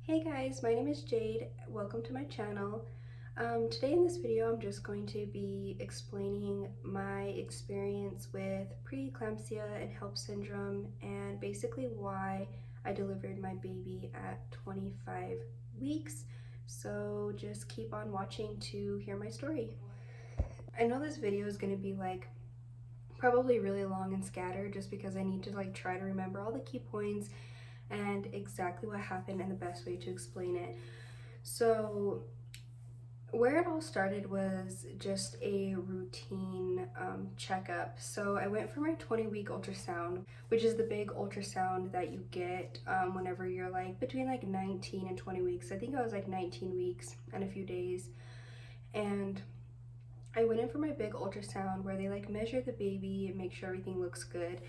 Hey guys, my name is Jade. Welcome to my channel. Today in this video I'm just going to be explaining my experience with preeclampsia and HELLPS syndrome and basically why I delivered my baby at 25 weeks. So just keep on watching to hear my story. I know this video is going to be probably really long and scattered just because I need to try to remember all the key points and exactly what happened and the best way to explain it. So where it all started was just a routine checkup. So I went for my 20-week ultrasound, which is the big ultrasound that you get whenever you're between 19 and 20 weeks. I think I was 19 weeks and a few days. And I went in for my big ultrasound where they measure the baby and make sure everything looks good.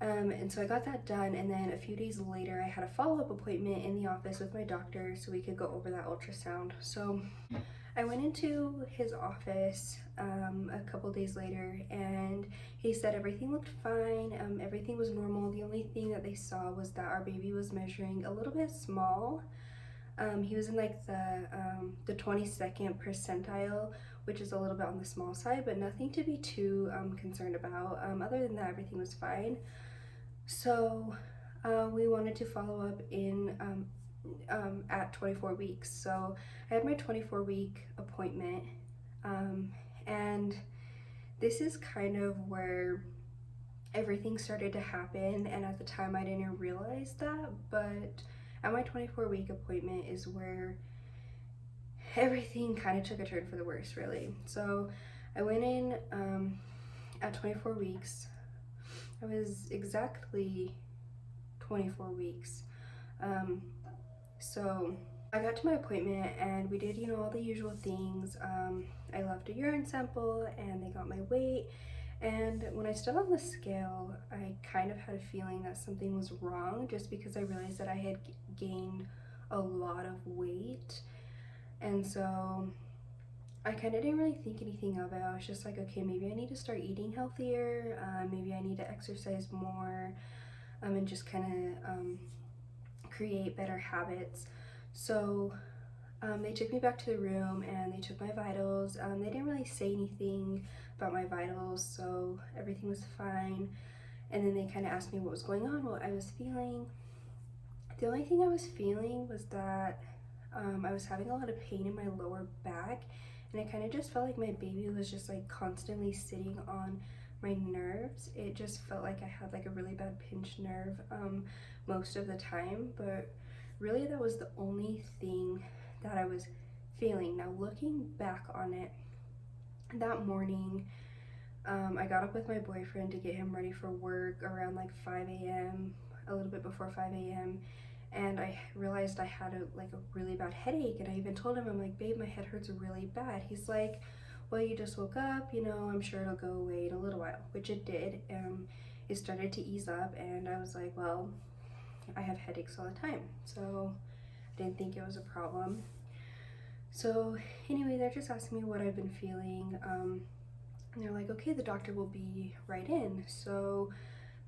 And so I got that done, and then a few days later I had a follow-up appointment in the office with my doctor so we could go over that ultrasound. So I went into his office a couple days later, and he said everything looked fine, everything was normal. The only thing that they saw was that our baby was measuring a little bit small. He was in the 22nd percentile, which is a little bit on the small side, but nothing to be too concerned about. Other than that, everything was fine. So we wanted to follow up in at 24 weeks. So I had my 24-week appointment, and this is kind of where everything started to happen, and at the time I didn't realize that, but at my 24-week appointment is where everything kind of took a turn for the worse, really. So I went in at 24 weeks. I was exactly 24 weeks. So I got to my appointment and we did, all the usual things. I left a urine sample and they got my weight. And when I stood on the scale, I kind of had a feeling that something was wrong just because I realized that I had gained a lot of weight. And so I kind of didn't really think anything of it. I was just like, okay, maybe I need to start eating healthier. Maybe I need to exercise more and just kind of create better habits. So they took me back to the room and they took my vitals. They didn't really say anything about my vitals, so everything was fine. And then they kind of asked me what was going on, what I was feeling. The only thing I was feeling was that I was having a lot of pain in my lower back, and I kind of just felt like my baby was just constantly sitting on my nerves. It just felt like I had a really bad pinched nerve most of the time, but really that was the only thing that I was feeling. Now looking back on it, that morning I got up with my boyfriend to get him ready for work around 5 a.m., a little bit before 5 a.m. and I realized I had a really bad headache, and I even told him, I'm like, babe, my head hurts really bad. He's like, well, you just woke up, I'm sure it'll go away in a little while, which it did. It started to ease up, and I was like, well, I have headaches all the time, so I didn't think it was a problem. So anyway, they're just asking me what I've been feeling, and they're like, okay, the doctor will be right in. So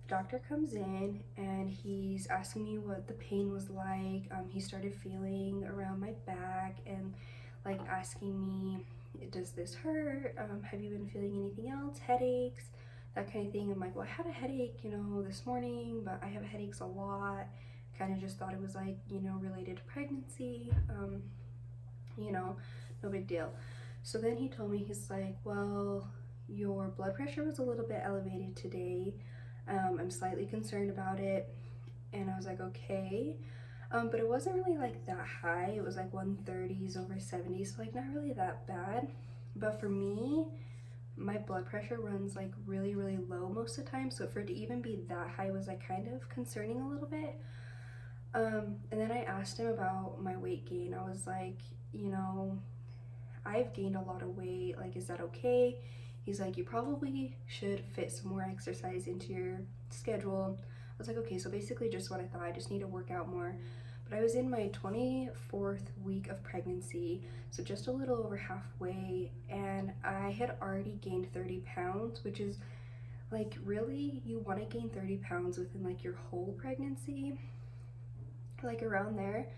the doctor comes in and he's asking me what the pain was like. He started feeling around my back and asking me, does this hurt? Have you been feeling anything else? Headaches? That kind of thing. I'm like, well, I had a headache, this morning, but I have headaches a lot. Kind of just thought it was related to pregnancy. No big deal. So then he told me, he's like, well, your blood pressure was a little bit elevated today. I'm slightly concerned about it. And I was like, okay. But it wasn't really that high. It was 130s over 70, so not really that bad. But for me, my blood pressure runs really, really low most of the time. So for it to even be that high was kind of concerning a little bit. And then I asked him about my weight gain. I was like, I've gained a lot of weight. Is that okay? He's like, you probably should fit some more exercise into your schedule. I was like, okay, so basically just what I thought. I just need to work out more. But I was in my 24th week of pregnancy, so just a little over halfway, and I had already gained 30 pounds, which is really, you want to gain 30 pounds within your whole pregnancy, around there.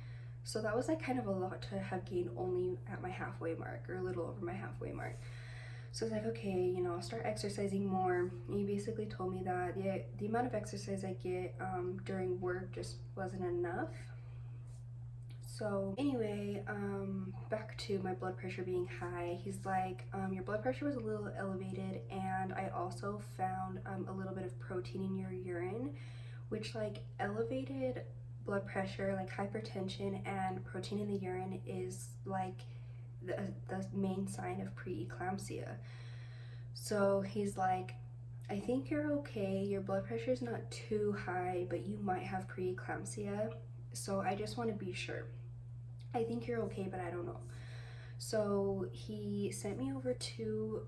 So that was like kind of a lot to have gained only at my halfway mark, or a little over my halfway mark. So I was like, okay, you know, I'll start exercising more. And he basically told me that the amount of exercise I get during work just wasn't enough. So anyway, back to my blood pressure being high. He's like, your blood pressure was a little elevated, and I also found a little bit of protein in your urine, which like elevated blood pressure, like hypertension and protein in the urine is like the main sign of preeclampsia. So he's like, I think you're okay. Your blood pressure is not too high, but you might have preeclampsia. So I just want to be sure. I think you're okay, but I don't know. So he sent me over to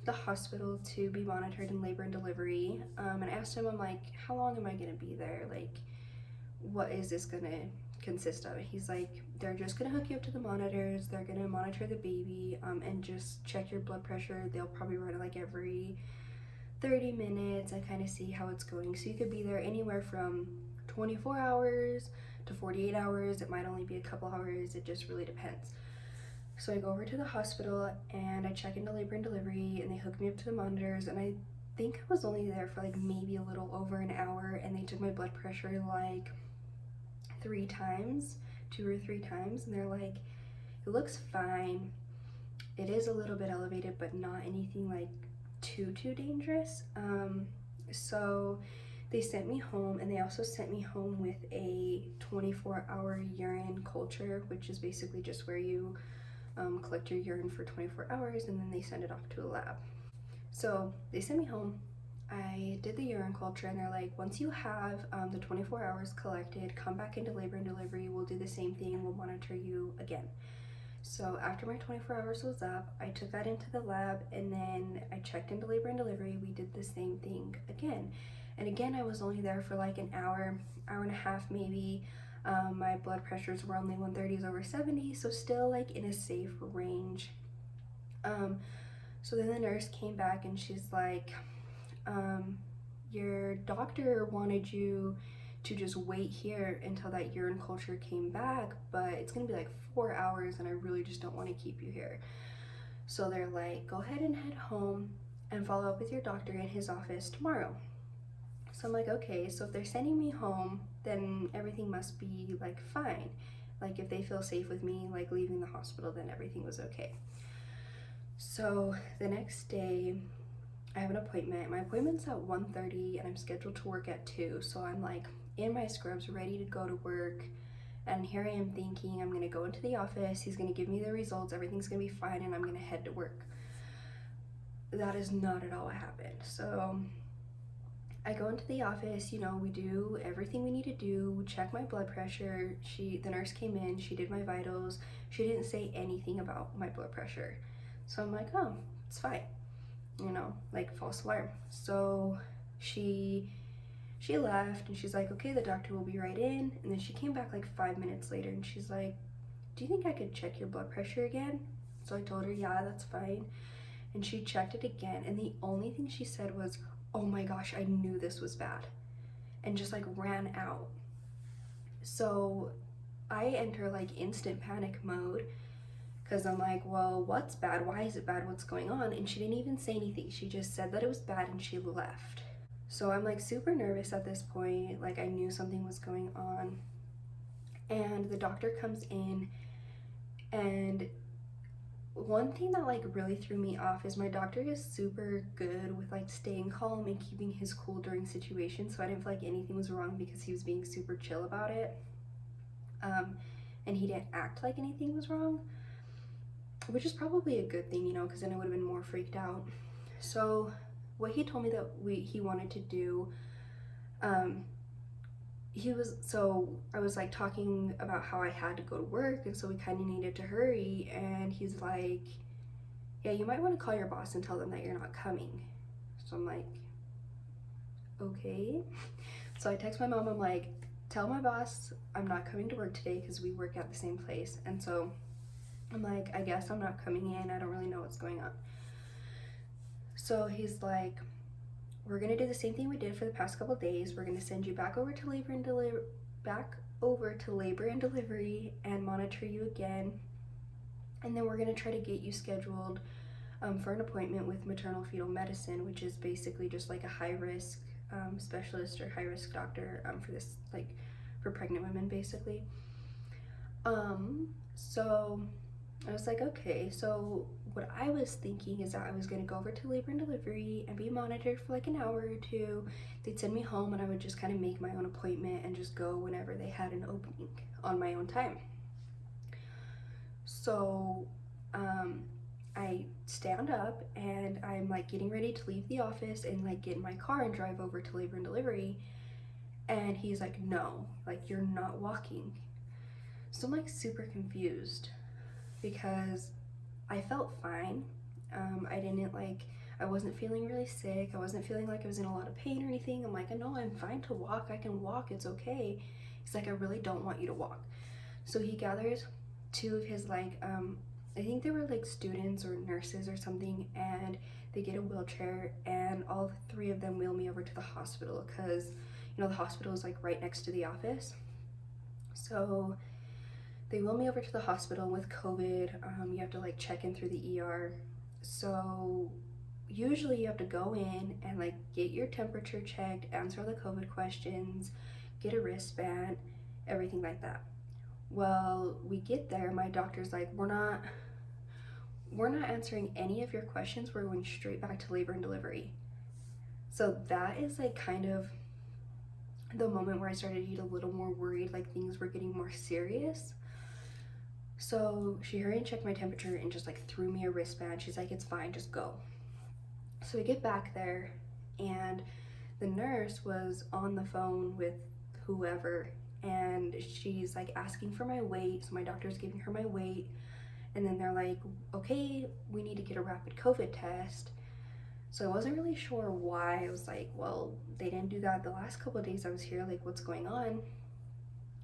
the hospital to be monitored in labor and delivery. And I asked him, I'm like, how long am I gonna be there? Like, what is this gonna consist of? He's like, they're just gonna hook you up to the monitors. They're gonna monitor the baby and just check your blood pressure. They'll probably run it like every 30 minutes and kind of see how it's going. So you could be there anywhere from 24 hours to 48 hours. It might only be a couple hours. It just really depends. So I go over to the hospital and I check into labor and delivery, and they hook me up to the monitors, and I think I was only there for like maybe a little over an hour, and they took my blood pressure like 3 times, 2 or 3 times, and they're like, it looks fine. It is a little bit elevated, but not anything like too dangerous. So they sent me home, and they also sent me home with a 24-hour urine culture, which is basically just where you collect your urine for 24 hours and then they send it off to a lab. So they sent me home. I did the urine culture, and they're like, once you have the 24 hours collected, come back into labor and delivery. We'll do the same thing. We'll monitor you again. So after my 24 hours was up, I took that into the lab, and then I checked into labor and delivery. We did the same thing again. And again, I was only there for like an hour, hour and a half maybe. My blood pressures were only 130s over 70, so still like in a safe range. So then the nurse came back and she's like, your doctor wanted you to just wait here until that urine culture came back, but it's gonna be like 4 hours and I really just don't want to keep you here. So they're like, go ahead and head home and follow up with your doctor in his office tomorrow. So I'm like, okay, so if they're sending me home, then everything must be like fine. Like if they feel safe with me like leaving the hospital, then everything was okay. So the next day I have an appointment. My appointment's at 1:30 and I'm scheduled to work at 2. So I'm like in my scrubs ready to go to work. And here I am thinking I'm gonna go into the office, he's gonna give me the results, everything's gonna be fine, and I'm gonna head to work. That is not at all what happened. So I go into the office, you know, we do everything we need to do, check my blood pressure. The nurse came in, she did my vitals. She didn't say anything about my blood pressure. So I'm like, oh, it's fine. You know, like false alarm. So she left and she's like, okay, the doctor will be right in. And then she came back like 5 minutes later and she's like, do you think I could check your blood pressure again? So I told her, yeah, that's fine. And she checked it again, and the only thing she said was, oh my gosh, I knew this was bad, and just like ran out. So I enter like instant panic mode because I'm like, well, what's bad? Why is it bad? What's going on? And she didn't even say anything. She just said that it was bad and she left. So I'm like super nervous at this point. Like I knew something was going on. And the doctor comes in, and one thing that like really threw me off is my doctor is super good with like staying calm and keeping his cool during situations, so I didn't feel like anything was wrong because he was being super chill about it. And he didn't act like anything was wrong, which is probably a good thing, you know, because then I would have been more freaked out. So what he told me that he wanted to do, I was like talking about how I had to go to work, and so we kind of needed to hurry, and he's like, yeah, you might want to call your boss and tell them that you're not coming. So I'm like, okay. So I text my mom, I'm like, tell my boss I'm not coming to work today because we work at the same place. And so I'm like, I guess I'm not coming in, I don't really know what's going on. So he's like, we're gonna do the same thing we did for the past couple days. We're gonna send you back over to labor and over to labor and delivery and monitor you again. And then we're going to try to get you scheduled for an appointment with maternal fetal medicine, which is basically just like a high risk specialist or high risk doctor for this, like for pregnant women, basically. So I was like, okay, so what I was thinking is that I was gonna go over to labor and delivery and be monitored for like an hour or two. They'd send me home and I would just kind of make my own appointment and just go whenever they had an opening on my own time. So I stand up and I'm like getting ready to leave the office and like get in my car and drive over to labor and delivery. And he's like, no, like you're not walking. So I'm like super confused because I felt fine. I didn't like, I wasn't feeling really sick. I wasn't feeling like I was in a lot of pain or anything. I'm like, no, I'm fine to walk. I can walk. It's okay. He's like, I really don't want you to walk. So he gathers two of his like, I think they were like students or nurses or something, and they get a wheelchair, and all three of them wheel me over to the hospital because, you know, the hospital is like right next to the office. So they wheel me over to the hospital. With COVID, you have to like check in through the ER. So usually you have to go in and like get your temperature checked, answer all the COVID questions, get a wristband, everything like that. Well, we get there, my doctor's like, we're not answering any of your questions. We're going straight back to labor and delivery. So that is like kind of the moment where I started to get a little more worried, like things were getting more serious. So she hurried and checked my temperature and just like threw me a wristband. She's like, it's fine, just go. So we get back there and the nurse was on the phone with whoever, and she's like asking for my weight. So my doctor's giving her my weight, and then they're like, okay, we need to get a rapid COVID test. So I wasn't really sure why. I was like, well, they didn't do that the last couple of days I was here, like what's going on?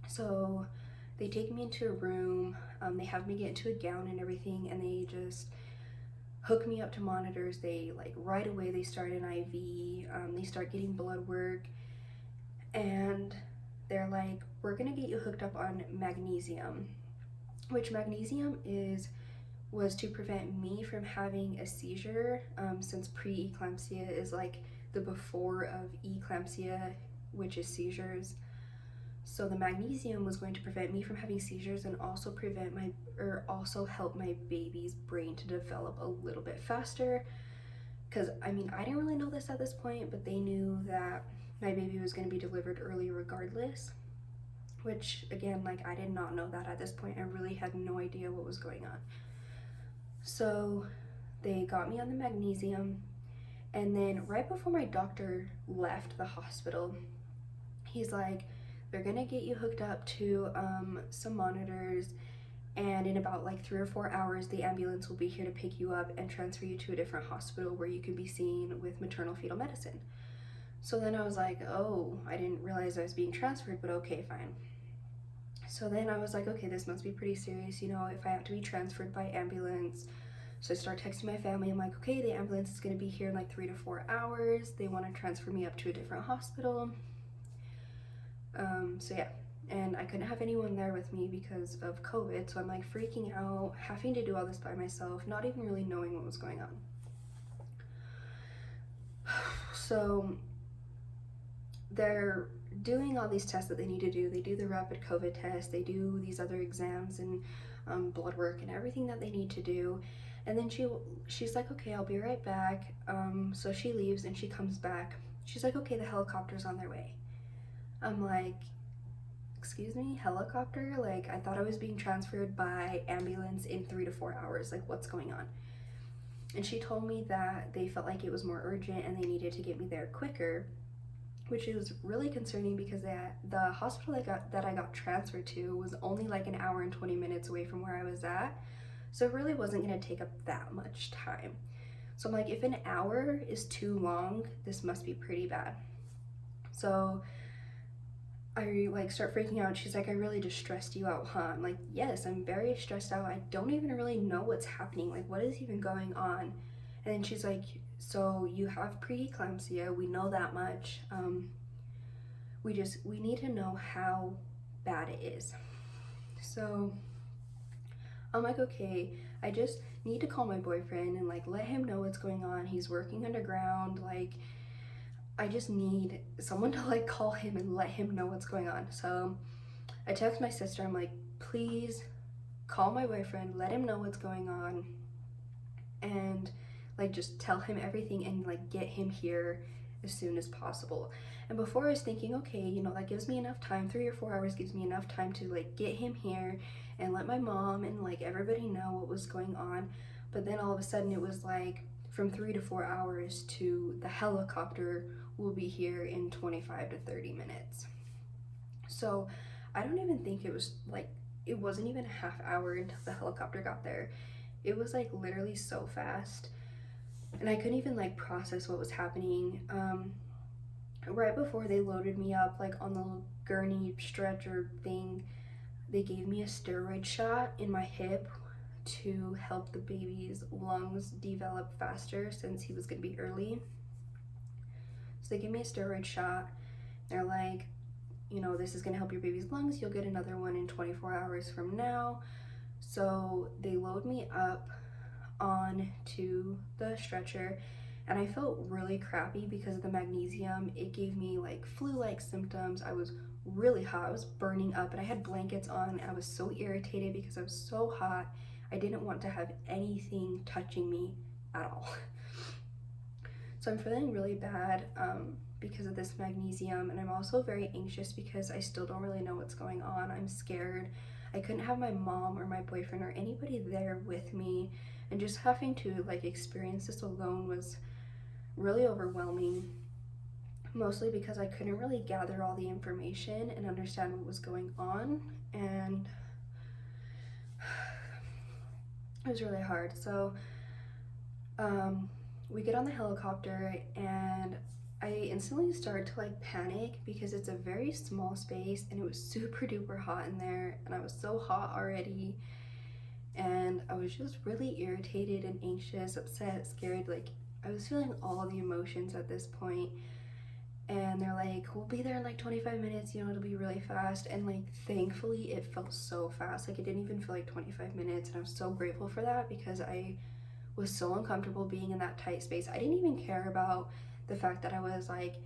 So they take me into a room, they have me get into a gown and everything, and they just hook me up to monitors. They like right away they start an IV, they start getting blood work, and they're like, we're gonna get you hooked up on magnesium, which magnesium was to prevent me from having a seizure, since preeclampsia is like the before of eclampsia, which is seizures. So the magnesium was going to prevent me from having seizures and also also help my baby's brain to develop a little bit faster. Because I mean, I didn't really know this at this point, but they knew that my baby was going to be delivered early regardless, which again, like I did not know that at this point. I really had no idea what was going on. So they got me on the magnesium, and then right before my doctor left the hospital, he's like, they're gonna get you hooked up to some monitors, and in about like 3 or 4 hours the ambulance will be here to pick you up and transfer you to a different hospital where you can be seen with maternal fetal medicine. So then I was like, oh, I didn't realize I was being transferred, but okay, fine. So then I was like, okay, this must be pretty serious, you know, if I have to be transferred by ambulance. So I start texting my family. I'm like, okay, the ambulance is going to be here in like 3 to 4 hours. They want to transfer me up to a different hospital. So yeah, and I couldn't have anyone there with me because of COVID. So I'm like freaking out, having to do all this by myself, not even really knowing what was going on. So they're doing all these tests that they need to do. They do the rapid COVID test, they do these other exams and blood work and everything that they need to do. And then she's like, okay, I'll be right back. So she leaves and she comes back. She's like, okay, the helicopter's on their way. I'm like, excuse me, helicopter? Like, I thought I was being transferred by ambulance in 3 to 4 hours. Like, what's going on? And she told me that they felt like it was more urgent and they needed to get me there quicker, which is really concerning because the hospital that I got transferred to was only like an hour and 20 minutes away from where I was at. So it really wasn't gonna take up that much time. So I'm like, if an hour is too long, this must be pretty bad. So I like start freaking out. She's like, I really just stressed you out, huh? I'm like, yes, I'm very stressed out. I don't even really know what's happening. Like, what is even going on? And then she's like, so you have preeclampsia. We know that much. We need to know how bad it is. So I'm like, okay, I just need to call my boyfriend and like let him know what's going on. He's working underground. Like, I just need someone to like call him and let him know what's going on. So I text my sister. I'm like, please call my boyfriend, let him know what's going on, and like just tell him everything and like get him here as soon as possible. And before I was thinking, okay, you know, that gives me enough time, 3 or 4 hours gives me enough time to like get him here and let my mom and like everybody know what was going on. But then all of a sudden it was like from 3 to 4 hours to the helicopter will be here in 25 to 30 minutes. So I don't even think it was like, it wasn't even a half hour until the helicopter got there. It was like literally so fast, and I couldn't even like process what was happening. Right before they loaded me up like on the little gurney stretcher thing, they gave me a steroid shot in my hip to help the baby's lungs develop faster since he was gonna be early. So they gave me a steroid shot. They're like, you know, this is gonna help your baby's lungs. You'll get another one in 24 hours from now. So they load me up onto the stretcher, and I felt really crappy because of the magnesium. It gave me like flu-like symptoms. I was really hot. I was burning up, and I had blankets on. I was so irritated because I was so hot. I didn't want to have anything touching me at all. So I'm feeling really bad because of this magnesium, and I'm also very anxious because I still don't really know what's going on. I'm scared. I couldn't have my mom or my boyfriend or anybody there with me, and just having to like experience this alone was really overwhelming, mostly because I couldn't really gather all the information and understand what was going on, and it was really hard. So we get on the helicopter, and I instantly started to like panic because it's a very small space and it was super duper hot in there, and I was so hot already, and I was just really irritated and anxious, upset, scared. Like, I was feeling all the emotions at this point. And they're like, we'll be there in like 25 minutes, you know, it'll be really fast. And like, thankfully it felt so fast. Like, it didn't even feel like 25 minutes, and I was so grateful for that because I was so uncomfortable being in that tight space. I didn't even care about the fact that I was like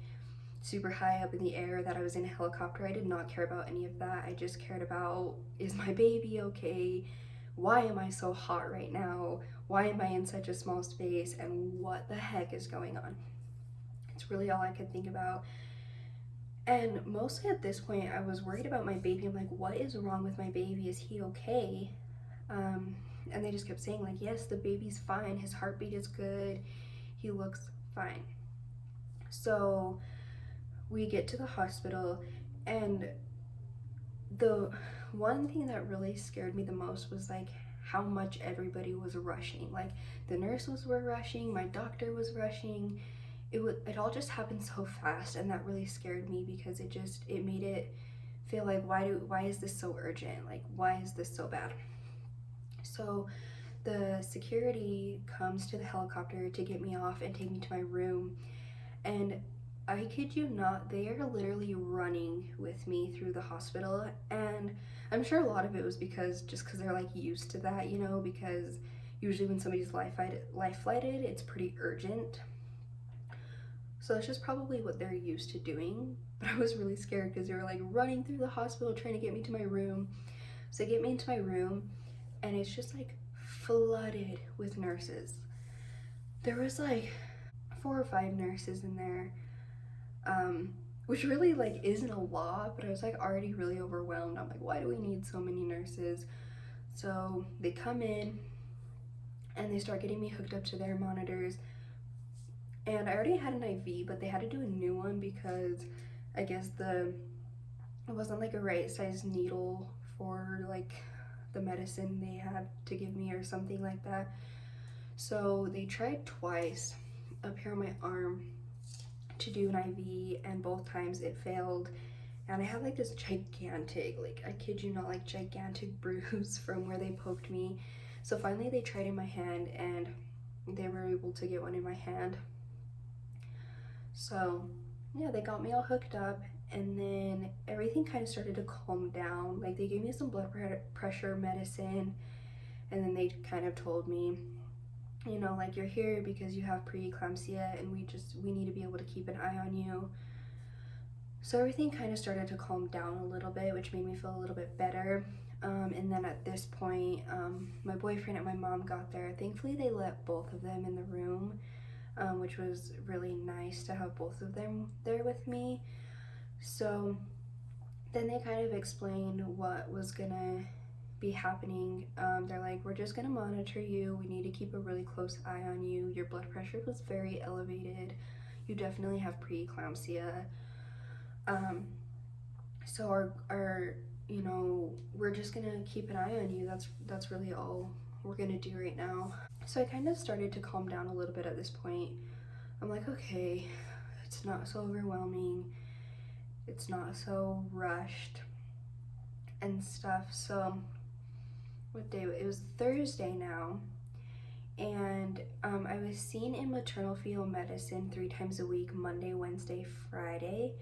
super high up in the air, that I was in a helicopter. I did not care about any of that. I just cared about, is my baby okay? Why am I so hot right now? Why am I in such a small space? And what the heck is going on? It's really all I could think about. And mostly at this point, I was worried about my baby. I'm like, what is wrong with my baby? Is he okay? And they just kept saying like, yes, the baby's fine. His heartbeat is good. He looks fine. So we get to the hospital, and the one thing that really scared me the most was like how much everybody was rushing. Like, the nurses were rushing, my doctor was rushing. It all just happened so fast, and that really scared me because it made it feel like, why is this so urgent? Like, why is this so bad? So the security comes to the helicopter to get me off and take me to my room, and I kid you not, they are literally running with me through the hospital. And I'm sure a lot of it was because they're like used to that, you know, because usually when somebody's life flighted, it's pretty urgent. So that's just probably what they're used to doing. But I was really scared because they were like running through the hospital trying to get me to my room. So they get me into my room, and it's just like flooded with nurses. There was like 4 or 5 nurses in there, which really like isn't a lot, but I was like already really overwhelmed. I'm like, why do we need so many nurses? So they come in and they start getting me hooked up to their monitors, and I already had an IV, but they had to do a new one because I guess it wasn't like a right size needle for like the medicine they had to give me or something like that. So they tried twice up here on my arm to do an IV, and both times it failed. And I had like this gigantic, like, I kid you not, like gigantic bruise from where they poked me. So finally they tried in my hand, and they were able to get one in my hand. So yeah, they got me all hooked up, and then everything kind of started to calm down. Like they gave me some blood pressure medicine, and then they kind of told me, you know, like, you're here because you have preeclampsia, and we need to be able to keep an eye on you. So everything kind of started to calm down a little bit, which made me feel a little bit better. And then at this point, my boyfriend and my mom got there. Thankfully, they let both of them in the room, which was really nice to have both of them there with me. So then they kind of explained what was gonna be happening. They're like, we're just gonna monitor you. We need to keep a really close eye on you. Your blood pressure was very elevated. You definitely have preeclampsia. So our you know, we're just gonna keep an eye on you. That's really all we're gonna do right now. So I kind of started to calm down a little bit at this point. I'm like, okay, it's not so overwhelming. It's not so rushed and stuff. So what day? It was Thursday now, and I was seen in maternal fetal medicine 3 times a week: Monday, Wednesday, Friday.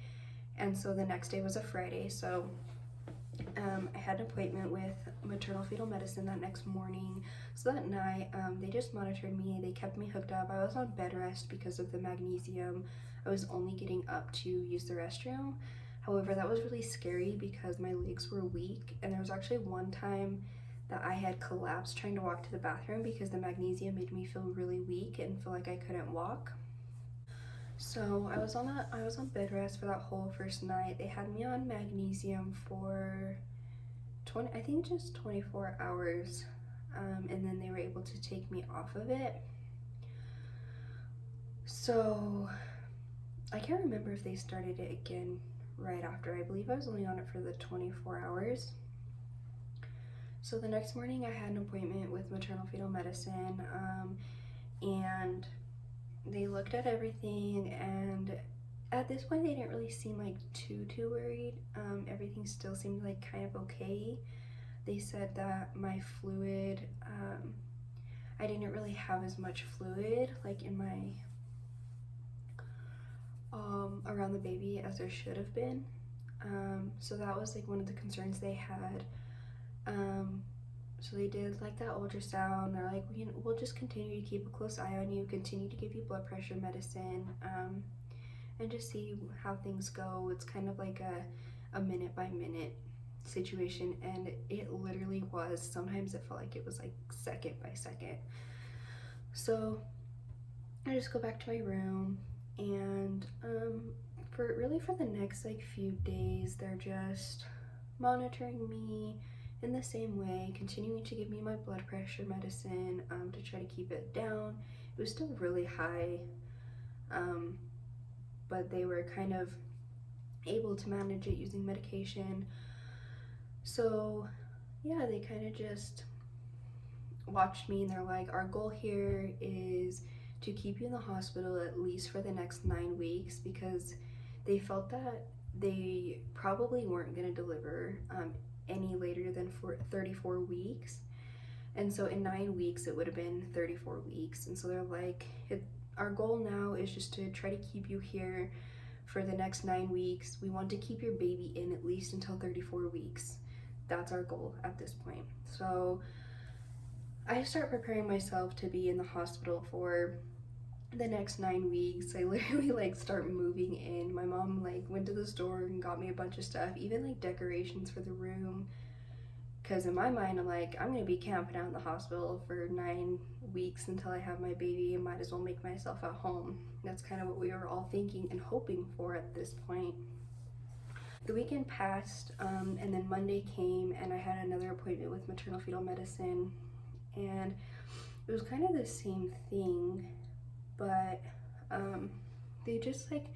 And so the next day was a Friday. So I had an appointment with maternal fetal medicine that next morning. So that night, they just monitored me. They kept me hooked up. I was on bed rest because of the magnesium. I was only getting up to use the restroom. However, that was really scary because my legs were weak, and there was actually one time that I had collapsed trying to walk to the bathroom because the magnesium made me feel really weak and feel like I couldn't walk. So I was on bed rest for that whole first night. They had me on magnesium for 20, I think just 24 hours, and then they were able to take me off of it. So I can't remember if they started it again right after. I believe I was only on it for the 24 hours. So the next morning I had an appointment with maternal fetal medicine, and they looked at everything, and at this point they didn't really seem like too worried. Everything still seemed like kind of okay. They said that my fluid, I didn't really have as much fluid like in my around the baby as there should have been. So that was like one of the concerns they had. So they did like that ultrasound. They're like, we'll just continue to keep a close eye on you, continue to give you blood pressure medicine, and just see how things go. It's kind of like a minute by minute situation, and it literally was. Sometimes it felt like it was like second by second. So I just go back to my room, and for the next like few days, they're just monitoring me in the same way, continuing to give me my blood pressure medicine, to try to keep it down. It was still really high, but they were kind of able to manage it using medication. So yeah, they kind of just watched me, and they're like, our goal here is to keep you in the hospital at least for the next 9 weeks, because they felt that they probably weren't going to deliver any later than 34 weeks. And so in 9 weeks, it would have been 34 weeks. And so they're like, our goal now is just to try to keep you here for the next 9 weeks. We want to keep your baby in at least until 34 weeks. That's our goal at this point. So I start preparing myself to be in the hospital for the next 9 weeks. I literally like start moving in. My mom like went to the store and got me a bunch of stuff, even like decorations for the room. Because in my mind, I'm like, I'm gonna be camping out in the hospital for 9 weeks until I have my baby, and might as well make myself at home. That's kind of what we were all thinking and hoping for at this point. The weekend passed, and then Monday came, and I had another appointment with maternal fetal medicine, and it was kind of the same thing, but they just like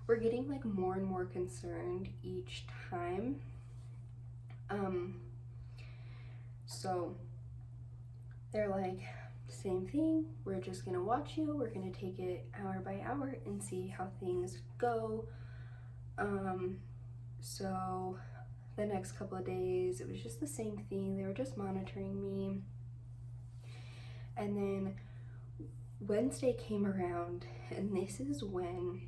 were getting like more and more concerned each time. So they're like, same thing, we're just gonna watch you, we're gonna take it hour by hour and see how things go. So the next couple of days, it was just the same thing. They were just monitoring me. And then Wednesday came around, and this is when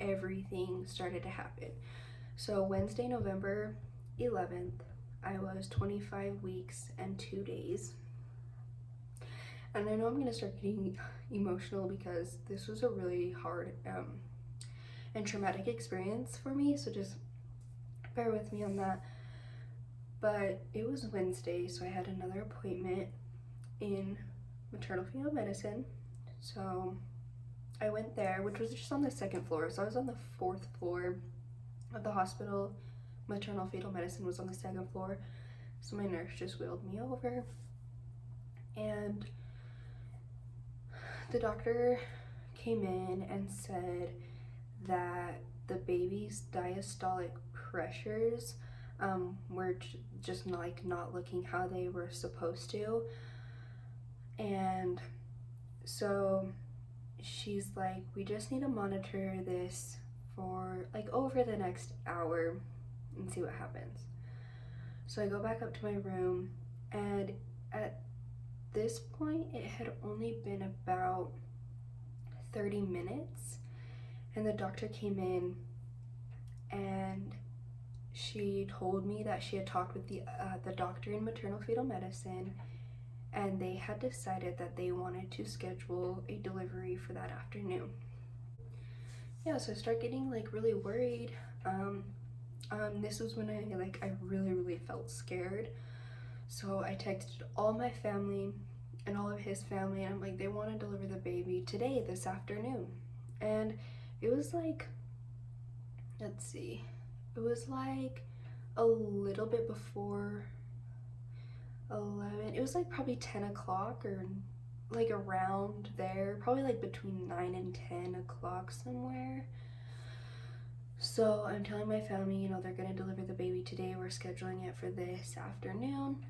everything started to happen. So Wednesday, November 11th, I was 25 weeks and 2 days. And I know I'm gonna start getting emotional because this was a really hard and traumatic experience for me, so just bear with me on that. But it was Wednesday, so I had another appointment in maternal fetal medicine. So I went there, which was just on the second floor. So I was on the fourth floor of the hospital. Maternal fetal medicine was on the second floor. So my nurse just wheeled me over, and the doctor came in and said that the baby's diastolic pressures were just not looking how they were supposed to. And so she's like, we just need to monitor this for like over the next hour and see what happens. So I go back up to my room, and at this point it had only been about 30 minutes, and the doctor came in and she told me that she had talked with the doctor in maternal fetal medicine, and they had decided that they wanted to schedule a delivery for that afternoon. Yeah, so I start getting like really worried. This was when I really felt scared. So I texted all my family and all of his family, and I'm like, they want to deliver the baby today, this afternoon. And it was like, let's see, it was like a little bit before 11. It was like probably 10 o'clock or like around there, probably like between 9 and 10 o'clock somewhere. So I'm telling my family, they're gonna deliver the baby today. We're scheduling it for this afternoon.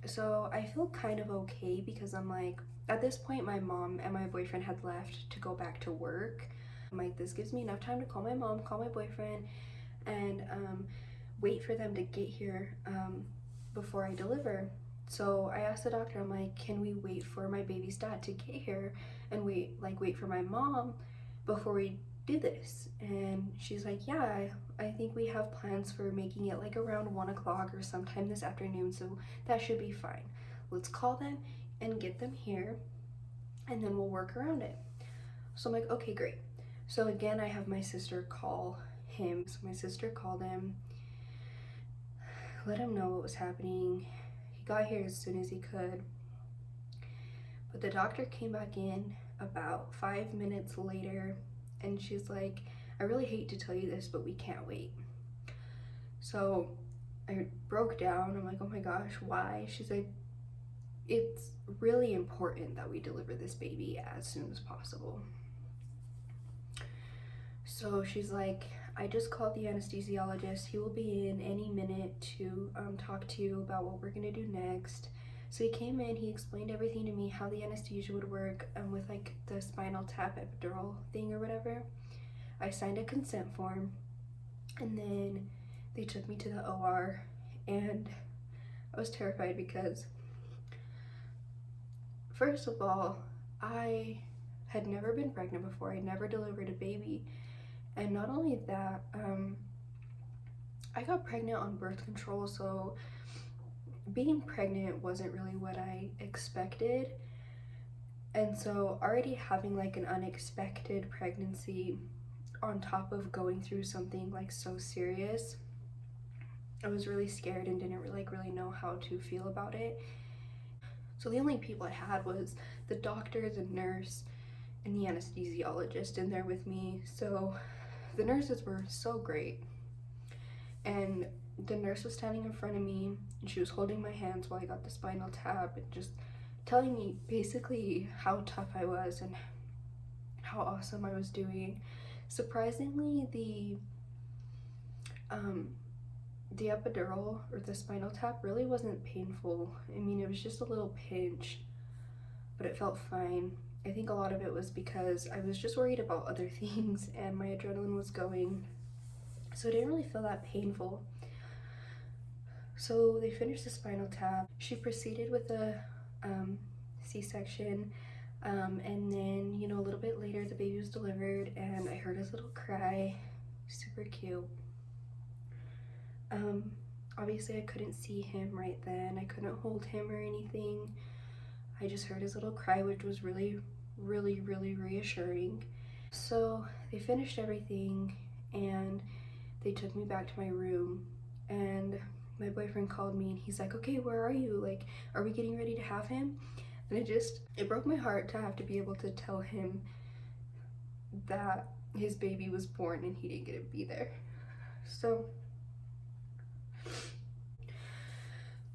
So I feel kind of okay because I'm like, at this point, my mom and my boyfriend had left to go back to work. I'm like, this gives me enough time to call my mom, call my boyfriend, and wait for them to get here before I deliver. So I asked the doctor, I'm like, can we wait for my baby's dad to get here and wait for my mom before we do this? And she's like, yeah, I think we have plans for making it like around 1 o'clock or sometime this afternoon, so that should be fine. Let's call them and get them here, and then we'll work around it. So I'm like, okay, great. So again, I have my sister call him. So my sister called him, let him know what was happening. He got here as soon as he could. But the doctor came back in about 5 minutes later, and she's like, I really hate to tell you this, but we can't wait. So I broke down. I'm like, oh my gosh, why? She's like, it's really important that we deliver this baby as soon as possible. So she's like, I just called the anesthesiologist. He will be in any minute to talk to you about what we're gonna do next. So he came in, he explained everything to me, how the anesthesia would work with like the spinal tap epidural thing or whatever. I signed a consent form, and then they took me to the OR, and I was terrified because, first of all, I had never been pregnant before. I'd never delivered a baby. And not only that, I got pregnant on birth control, so being pregnant wasn't really what I expected. And so already having like an unexpected pregnancy on top of going through something like so serious, I was really scared and didn't really know how to feel about it. So the only people I had was the doctor, the nurse, and the anesthesiologist in there with me. So the nurses were so great. And the nurse was standing in front of me, and she was holding my hands while I got the spinal tap and just telling me basically how tough I was and how awesome I was doing. Surprisingly, the epidural or the spinal tap really wasn't painful. I mean, it was just a little pinch, but it felt fine. I think a lot of it was because I was just worried about other things and my adrenaline was going, so it didn't really feel that painful. So they finished the spinal tap. She proceeded with a C-section, and then, a little bit later the baby was delivered, and I heard his little cry. Super cute. Um, Obviously, I couldn't see him right then. I couldn't hold him or anything. I just heard his little cry, which was really, really, really reassuring. So they finished everything and they took me back to my room. And my boyfriend called me and he's like, okay, where are you? Like, are we getting ready to have him? And it broke my heart to have to be able to tell him that his baby was born and he didn't get to be there. So,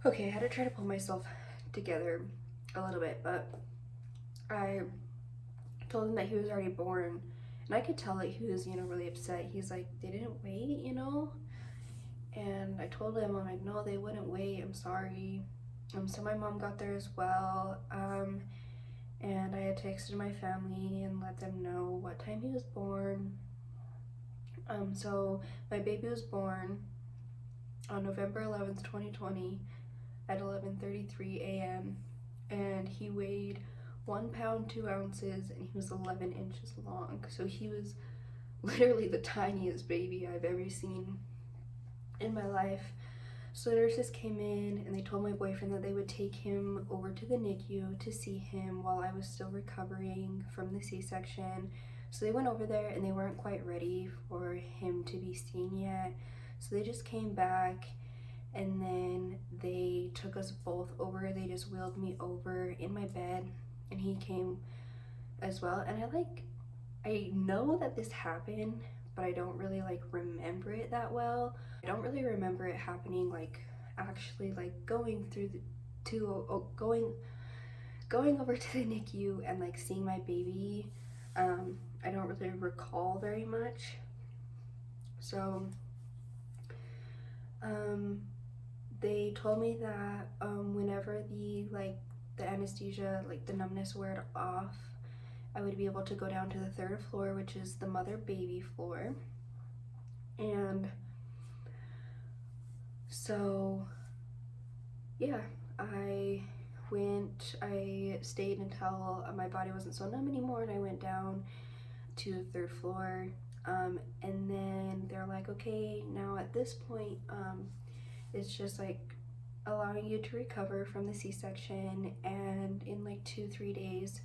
okay, I had to try to pull myself together a little bit, but I told him that he was already born, and I could tell that he was, really upset. He's like, they didn't wait. And I told him, I'm like, no, they wouldn't wait. I'm sorry. So my mom got there as well. And I had texted my family and let them know what time he was born. So my baby was born on November 11th, 2020 at 11:33 a.m. and he weighed 1 pound 2 ounces and he was 11 inches long. So he was literally the tiniest baby I've ever seen in my life. So the nurses came in and they told my boyfriend that they would take him over to the NICU to see him while I was still recovering from the C-section. So they went over there and they weren't quite ready for him to be seen yet. So they just came back and then they took us both over. They just wheeled me over in my bed and he came as well. And I know that this happened, but I don't really remember it that well. I don't really remember it happening actually going through going over to the NICU and seeing my baby. I don't really recall very much. So they told me that whenever the anesthesia, the numbness wore off, I would be able to go down to the third floor, which is the mother baby floor. And so yeah, I stayed until my body wasn't so numb anymore, and I went down to the third floor. And then they're like, okay, now at this point, it's just allowing you to recover from the C-section, and in 2-3 days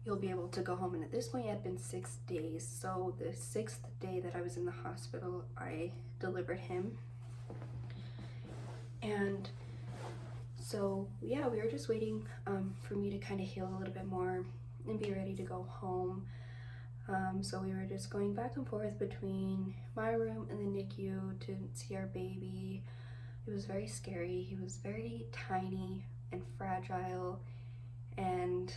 you'll be able to go home. And at this point it had been 6 days, so the 6th day that I was in the hospital I delivered him. And so yeah, we were just waiting for me to kind of heal a little bit more and be ready to go home. So we were just going back and forth between my room and the NICU to see our baby. It was very scary. He was very tiny and fragile, and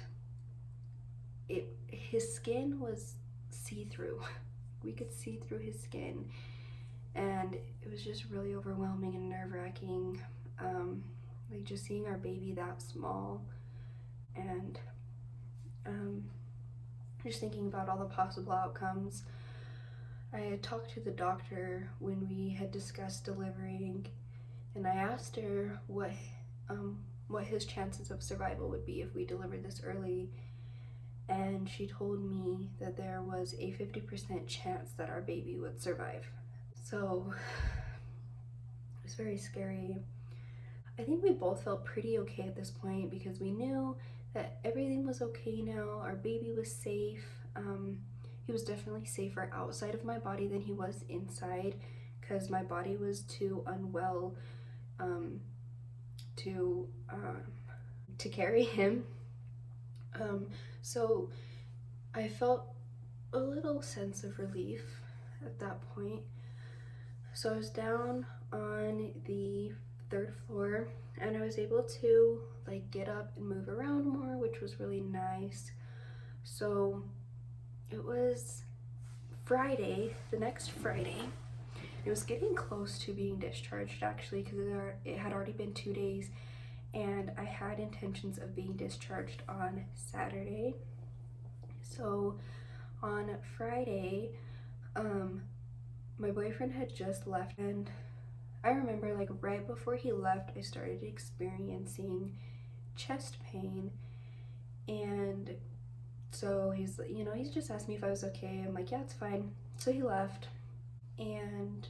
his skin was see-through. We could see through his skin, and it was just really overwhelming and nerve-wracking. Just seeing our baby that small, and just thinking about all the possible outcomes. I had talked to the doctor when we had discussed delivering, and I asked her what his chances of survival would be if we delivered this early, and she told me that there was a 50% chance that our baby would survive. So it was very scary. I think we both felt pretty okay at this point because we knew that everything was okay now. Our baby was safe. He was definitely safer outside of my body than he was inside, because my body was too unwell to carry him. So I felt a little sense of relief at that point. So I was down on the third floor and I was able to get up and move around more, which was really nice. So it was Friday, the next Friday. It was getting close to being discharged actually, because it had already been 2 days and I had intentions of being discharged on Saturday. So on Friday, my boyfriend had just left, and I remember right before he left I started experiencing chest pain, and so he's just asked me if I was okay. I'm like, yeah, it's fine. So he left, and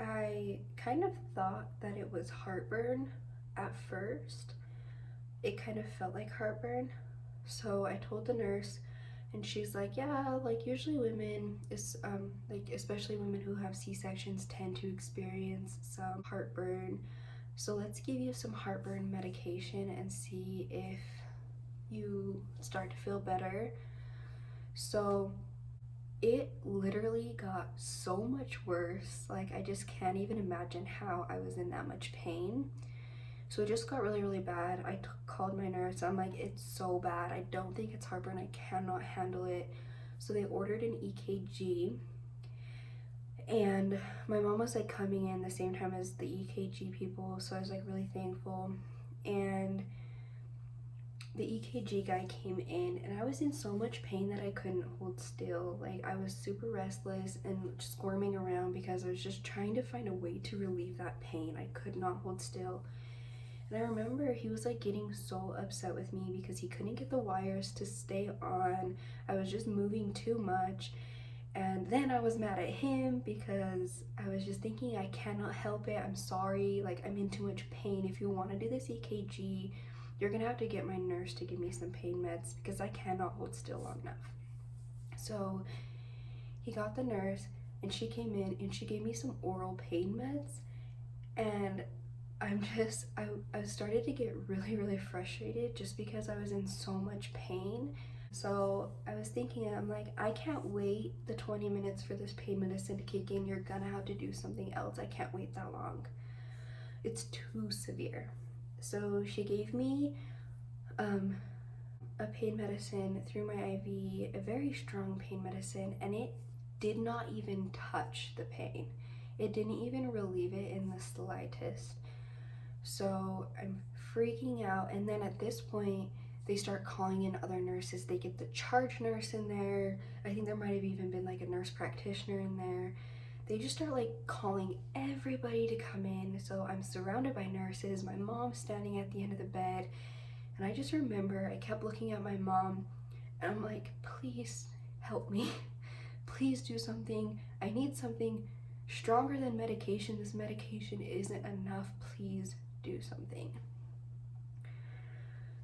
I kind of thought that it was heartburn at first. It kind of felt like heartburn. So I told the nurse, and she's like, yeah, like usually women is like especially women who have C-sections tend to experience some heartburn. So let's give you some heartburn medication and see if you start to feel better. So it literally got so much worse. Like, I just can't even imagine how I was in that much pain. So it just got really, really bad. I called my nurse. I'm like, it's so bad. I don't think it's heartburn. I cannot handle it. So they ordered an EKG. And my mom was like coming in the same time as the EKG people. So I was like really thankful. And the EKG guy came in, and I was in so much pain that I couldn't hold still. Like, I was super restless and squirming around because I was just trying to find a way to relieve that pain. I could not hold still. And I remember he was like getting so upset with me because he couldn't get the wires to stay on. I was just moving too much. And then I was mad at him because I was just thinking, I cannot help it. I'm sorry. Like, I'm in too much pain. If you want to do this EKG, you're gonna have to get my nurse to give me some pain meds because I cannot hold still long enough. So he got the nurse, and she came in and she gave me some oral pain meds. And I started to get really, really frustrated just because I was in so much pain. So I was thinking, I'm like, I can't wait the 20 minutes for this pain medicine to kick in. You're gonna have to do something else. I can't wait that long. It's too severe. So she gave me a pain medicine through my IV, a very strong pain medicine, and it did not even touch the pain. It didn't even relieve it in the slightest. So I'm freaking out, and then at this point, they start calling in other nurses. They get the charge nurse in there. I think there might have even been like a nurse practitioner in there. They just start like calling everybody to come in. So I'm surrounded by nurses. My mom's standing at the end of the bed. And I just remember I kept looking at my mom, and I'm like, please help me. Please do something. I need something stronger than medication. This medication isn't enough. Please do something.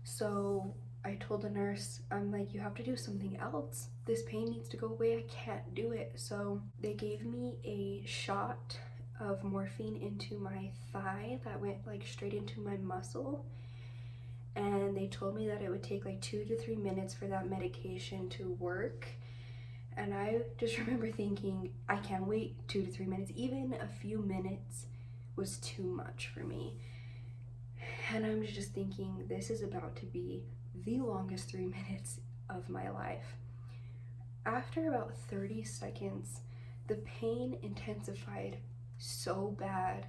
So I told the nurse, I'm like, you have to do something else. This pain needs to go away. I can't do it. So they gave me a shot of morphine into my thigh that went like straight into my muscle. And they told me that it would take like 2 to 3 minutes for that medication to work. And I just remember thinking, I can't wait 2 to 3 minutes. Even a few minutes was too much for me. And I'm just thinking, this is about to be the longest 3 minutes of my life. After about 30 seconds, the pain intensified so bad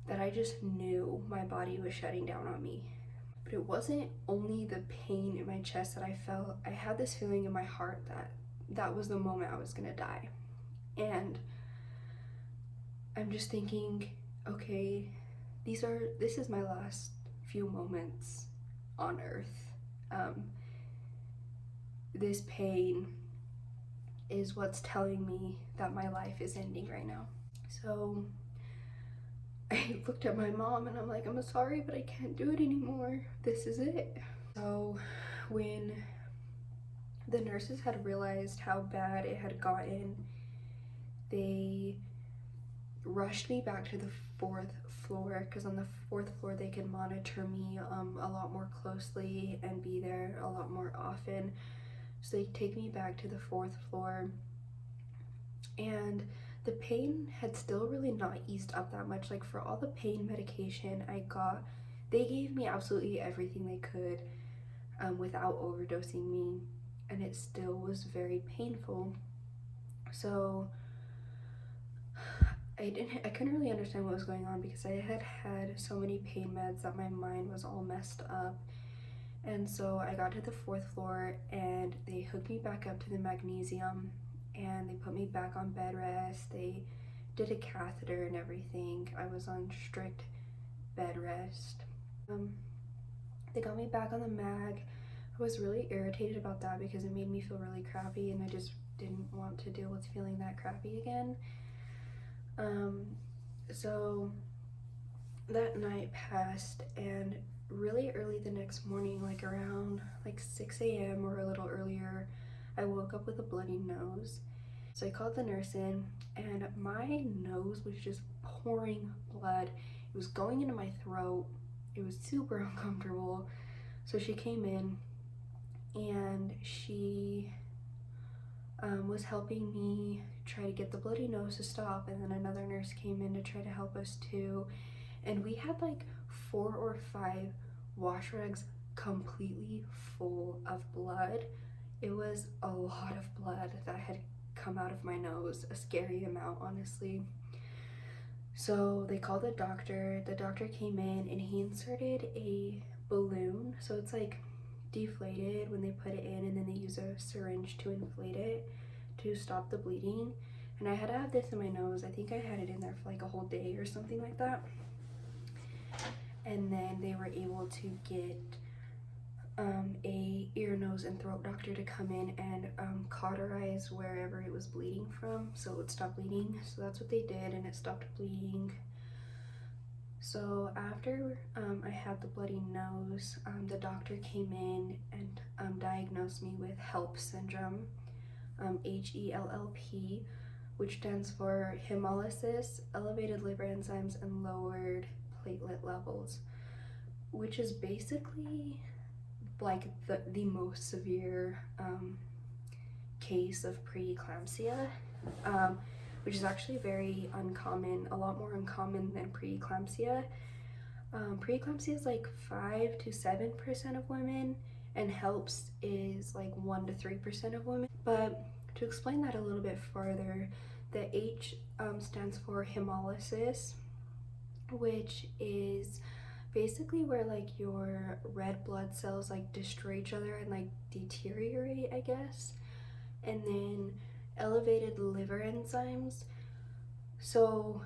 that I just knew my body was shutting down on me. But it wasn't only the pain in my chest that I felt. I had this feeling in my heart that that was the moment I was gonna die. And I'm just thinking, okay, this is my last few moments on earth. This pain is what's telling me that my life is ending right now. So I looked at my mom and I'm like, I'm sorry, but I can't do it anymore. This is it. So when the nurses had realized how bad it had gotten, they rushed me back to the 4th floor, because on the 4th floor they could monitor me a lot more closely and be there a lot more often. So they take me back to the 4th floor, and the pain had still really not eased up that much. Like, for all the pain medication I got, they gave me absolutely everything they could without overdosing me, and it still was very painful. So I couldn't really understand what was going on because I had had so many pain meds that my mind was all messed up. And so I got to the 4th floor, and they hooked me back up to the magnesium, and they put me back on bed rest. They did a catheter and everything. I was on strict bed rest. They got me back on the mag. I was really irritated about that because it made me feel really crappy, and I just didn't want to deal with feeling that crappy again. So that night passed, and really early the next morning, like around like 6 a.m. or a little earlier, I woke up with a bloody nose. So I called the nurse in, and my nose was just pouring blood. It was going into my throat. It was super uncomfortable. So she came in, and she was helping me try to get the bloody nose to stop, and then another nurse came in to try to help us too. And we had like 4 or 5 wash rags completely full of blood. It was a lot of blood that had come out of my nose, a scary amount, honestly. So they called the doctor. The doctor came in and he inserted a balloon. So it's like deflated when they put it in, and then they use a syringe to inflate it to stop the bleeding. And I had to have this in my nose. I think I had it in there for like a whole day or something like that. And then they were able to get a ear, nose, and throat doctor to come in and cauterize wherever it was bleeding from, so it would stop bleeding. So that's what they did, and it stopped bleeding. So after I had the bloody nose, the doctor came in and diagnosed me with HELLPS syndrome, HELLP, which stands for hemolysis, elevated liver enzymes, and lowered platelet levels, which is basically like the most severe case of preeclampsia, which is actually very uncommon, a lot more uncommon than preeclampsia. Preeclampsia is like 5 to 7% of women, and HELLPS is like 1 to 3% of women. But to explain that a little bit further, the H stands for hemolysis, which is basically where like your red blood cells like destroy each other and like deteriorate, I guess. And then elevated liver enzymes. So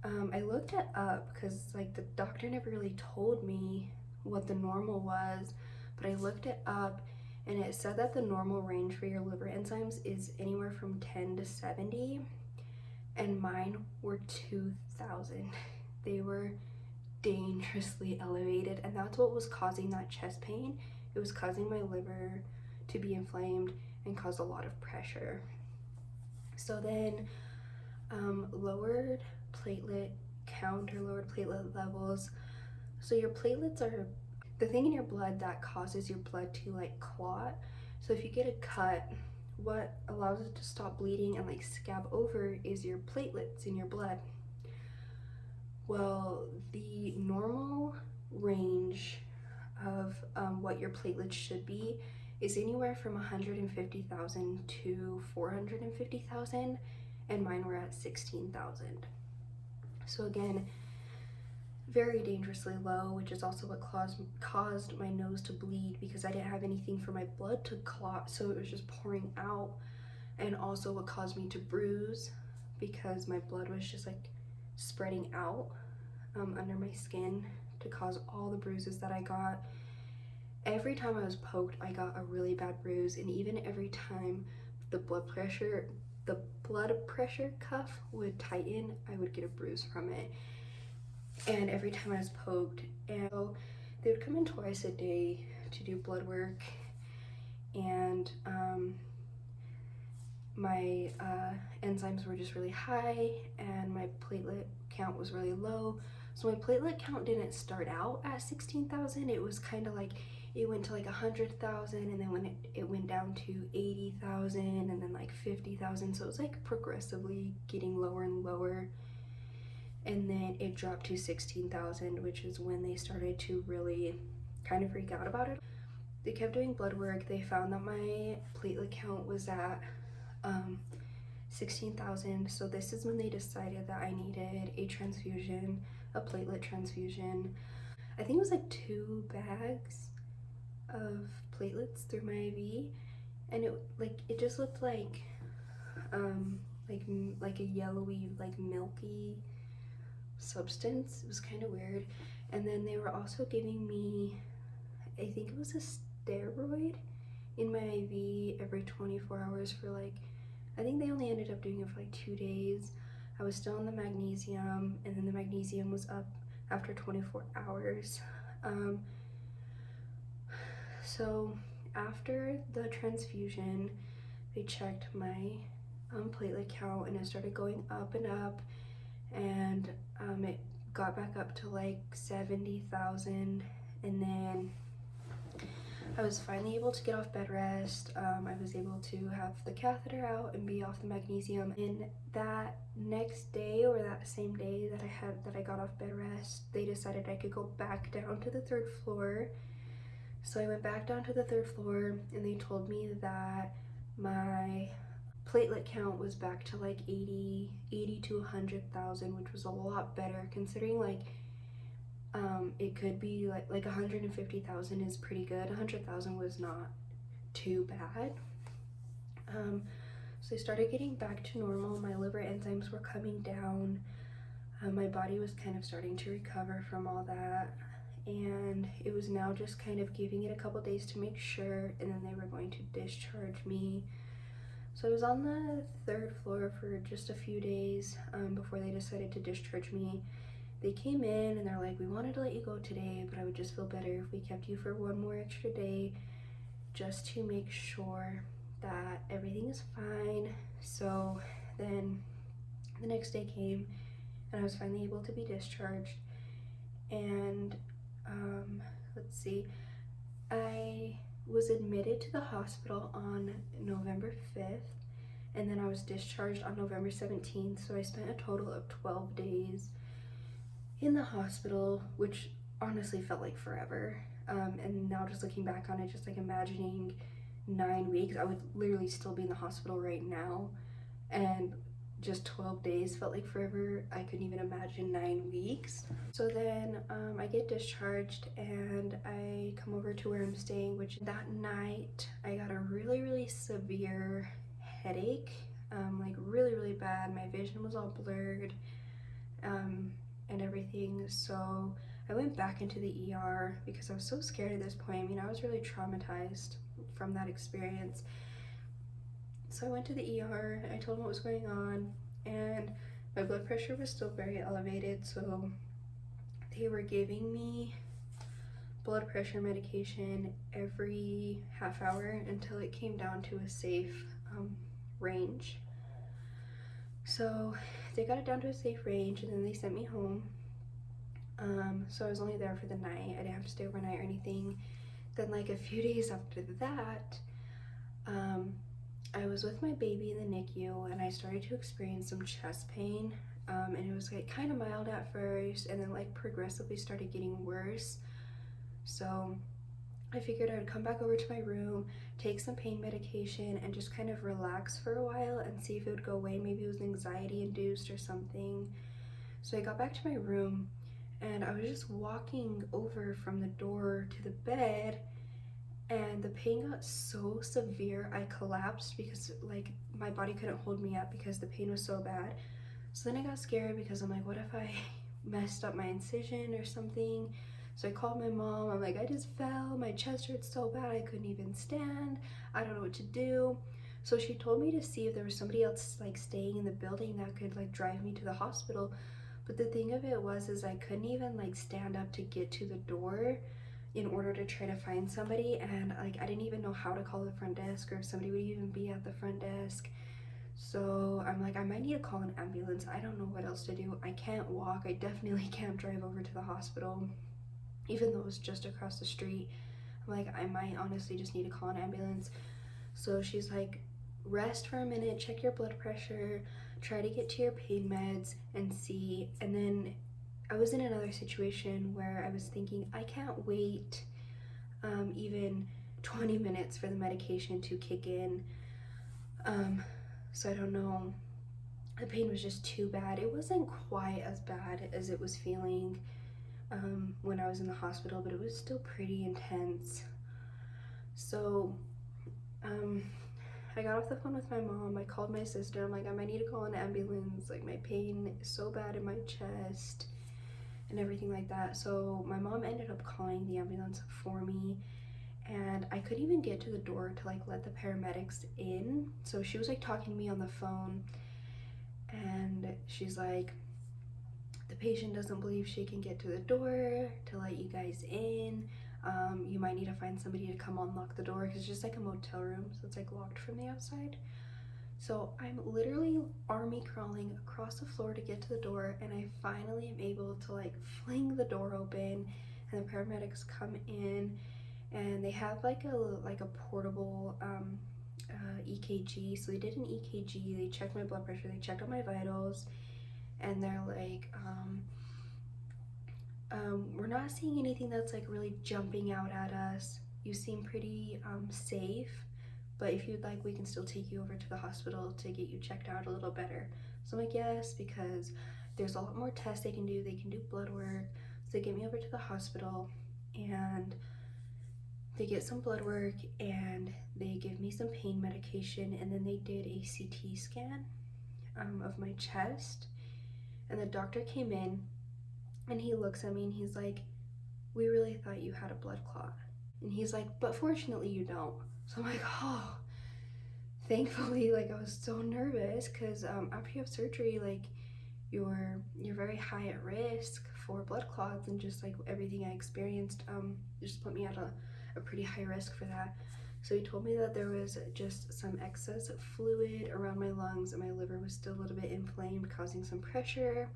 I looked it up because like the doctor never really told me what the normal was, but I looked it up, and it said that the normal range for your liver enzymes is anywhere from 10 to 70, and mine were 2,000. They were dangerously elevated, and that's what was causing that chest pain. It was causing my liver to be inflamed and cause a lot of pressure. So then lowered platelet count or lowered platelet levels. So your platelets are the thing in your blood that causes your blood to like clot. So if you get a cut, what allows it to stop bleeding and like scab over is your platelets in your blood. Well, the normal range of what your platelets should be is anywhere from 150,000 to 450,000, and mine were at 16,000. So again, very dangerously low, which is also what caused my nose to bleed, because I didn't have anything for my blood to clot, so it was just pouring out, and also what caused me to bruise because my blood was just like spreading out under my skin to cause all the bruises that I got. Every time I was poked, I got a really bad bruise, and even every time the blood pressure cuff would tighten, I would get a bruise from it. And every time I was poked, and so they would come in twice a day to do blood work, and my enzymes were just really high, and my platelet count was really low. So my platelet count didn't start out at 16,000. It was kind of like it went to like 100,000, and then when it went down to 80,000, and then like 50,000. So it was like progressively getting lower and lower. And then it dropped to 16,000, which is when they started to really kind of freak out about it. They kept doing blood work. They found that my platelet count was at 16,000. So this is when they decided that I needed a transfusion, a platelet transfusion. I think it was like 2 bags of platelets through my IV, and it just looked like a yellowy, like milky substance. It was kind of weird. And then they were also giving me, I think it was a steroid in my IV every 24 hours for like, I think they only ended up doing it for like 2 days, I was still on the magnesium, and then the magnesium was up after 24 hours. So after the transfusion, they checked my platelet count, and it started going up and up, and it got back up to like 70,000, and then I was finally able to get off bed rest. I was able to have the catheter out and be off the magnesium. And that next day, or that same day that I got off bed rest, they decided I could go back down to the 3rd floor. So I went back down to the 3rd floor, and they told me that my platelet count was back to like 80 to 100,000, which was a lot better considering like it could be like 150,000 is pretty good. 100,000 was not too bad. So I started getting back to normal. My liver enzymes were coming down. My body was kind of starting to recover from all that, and it was now just kind of giving it a couple days to make sure, and then they were going to discharge me. So I was on the 3rd floor for just a few days before they decided to discharge me. They came in and they're like, we wanted to let you go today, but I would just feel better if we kept you for one more extra day just to make sure that everything is fine. So then the next day came, and I was finally able to be discharged. And let's see, I was admitted to the hospital on November 5th, and then I was discharged on November 17th. So I spent a total of 12 days in the hospital, which honestly felt like forever. And now just looking back on it, just like imagining 9 weeks, I would literally still be in the hospital right now, and just 12 days felt like forever. I couldn't even imagine 9 weeks. So then I get discharged, and I come over to where I'm staying, which that night I got a really severe headache, like really bad. My vision was all blurred and everything. So I went back into the ER because I was so scared at this point. I mean, I was really traumatized from that experience. So I went to the ER, I told them what was going on, and my blood pressure was still very elevated. So they were giving me blood pressure medication every half hour until it came down to a safe range. So they got it down to a safe range, and then they sent me home. So I was only there for the night. I didn't have to stay overnight or anything. Then like a few days after that, I was with my baby in the NICU, and I started to experience some chest pain, and it was like kind of mild at first, and then like progressively started getting worse. So I figured I would come back over to my room, take some pain medication, and just kind of relax for a while and see if it would go away. Maybe it was anxiety induced or something. So I got back to my room, and I was just walking over from the door to the bed, and the pain got so severe I collapsed because like my body couldn't hold me up because the pain was so bad. So then I got scared because I'm like, what if I messed up my incision or something? So I called my mom. I'm like, I just fell, my chest hurts so bad I couldn't even stand, I don't know what to do. So she told me to see if there was somebody else like staying in the building that could like drive me to the hospital. But the thing of it was is I couldn't even like stand up to get to the door in order to try to find somebody, and like I didn't even know how to call the front desk or if somebody would even be at the front desk. So I'm like, I might need to call an ambulance. I don't know what else to do. I can't walk. I definitely can't drive over to the hospital, even though it's just across the street. I'm like, I might honestly just need to call an ambulance. So she's like, rest for a minute, check your blood pressure, try to get to your pain meds and see. And then I was in another situation where I was thinking, I can't wait even 20 minutes for the medication to kick in. So I don't know, the pain was just too bad. It wasn't quite as bad as it was feeling when I was in the hospital, but it was still pretty intense. So I got off the phone with my mom. I called my sister. I'm like, I might need to call an ambulance. Like, my pain is so bad in my chest and everything like that. So my mom ended up calling the ambulance for me, and I couldn't even get to the door to like let the paramedics in. So she was like talking to me on the phone, and she's like, the patient doesn't believe she can get to the door to let you guys in. You might need to find somebody to come unlock the door because it's just like a motel room, so it's like locked from the outside. So I'm literally army crawling across the floor to get to the door, and I finally am able to like fling the door open, and the paramedics come in, and they have like a portable EKG. So they did an EKG, they checked my blood pressure, they checked all my vitals, and they're like, we're not seeing anything that's like really jumping out at us. You seem pretty safe, but if you'd like, we can still take you over to the hospital to get you checked out a little better. So I'm like, yes, because there's a lot more tests they can do. They can do blood work. So they get me over to the hospital, and they get some blood work, and they give me some pain medication, and then they did a CT scan of my chest. And the doctor came in, and he looks at me, and he's like, we really thought you had a blood clot. And he's like, but fortunately you don't. So I'm like, oh, thankfully. Like, I was so nervous because after you have surgery, like, you're very high at risk for blood clots, and just like everything I experienced just put me at a pretty high risk for that. So he told me that there was just some excess fluid around my lungs, and my liver was still a little bit inflamed, causing some pressure.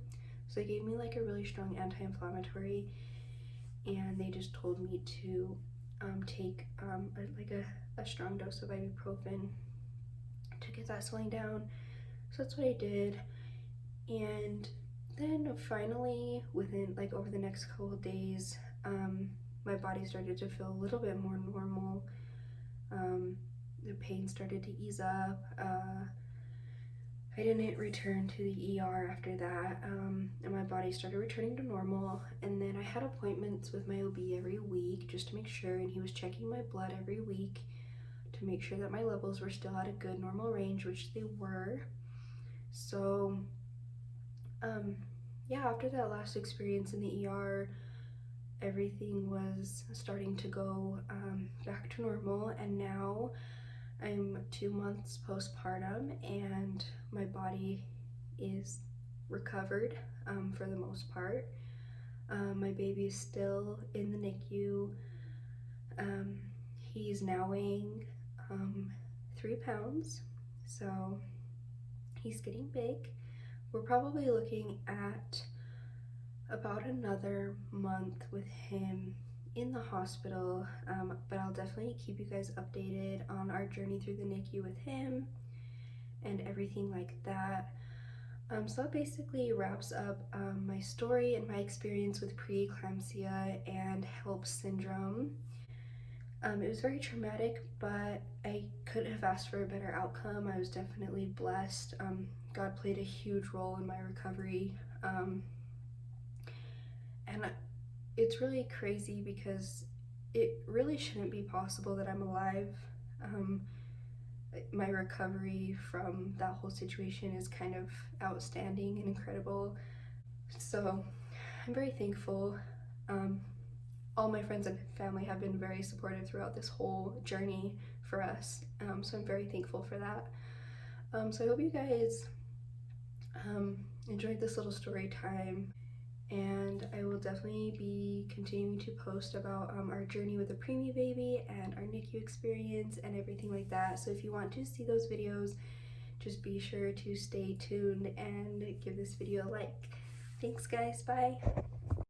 So they gave me like a really strong anti-inflammatory, and they just told me to take a strong dose of ibuprofen to get that swelling down. So that's what I did. And then finally, within like over the next couple of days, my body started to feel a little bit more normal. The pain started to ease up. I didn't return to the ER after that, and my body started returning to normal. And then I had appointments with my OB every week just to make sure, and he was checking my blood every week to make sure that my levels were still at a good normal range, which they were. So yeah, after that last experience in the ER, everything was starting to go back to normal, and now I'm 2 months postpartum, and my body is recovered for the most part. My baby is still in the NICU. He's now weighing 3 pounds, so he's getting big. We're probably looking at about another month with him in the hospital, but I'll definitely keep you guys updated on our journey through the NICU with him and everything like that. So that basically wraps up my story and my experience with preeclampsia and HELLPS syndrome. It was very traumatic, but I couldn't have asked for a better outcome. I was definitely blessed. God played a huge role in my recovery. And it's really crazy because it really shouldn't be possible that I'm alive. My recovery from that whole situation is kind of outstanding and incredible. So I'm very thankful. All my friends and family have been very supportive throughout this whole journey for us. So I'm very thankful for that. So I hope you guys enjoyed this little story time, and I will definitely be continuing to post about our journey with the preemie baby and our NICU experience and everything like that. So if you want to see those videos, just be sure to stay tuned and give this video a like. Thanks guys, bye!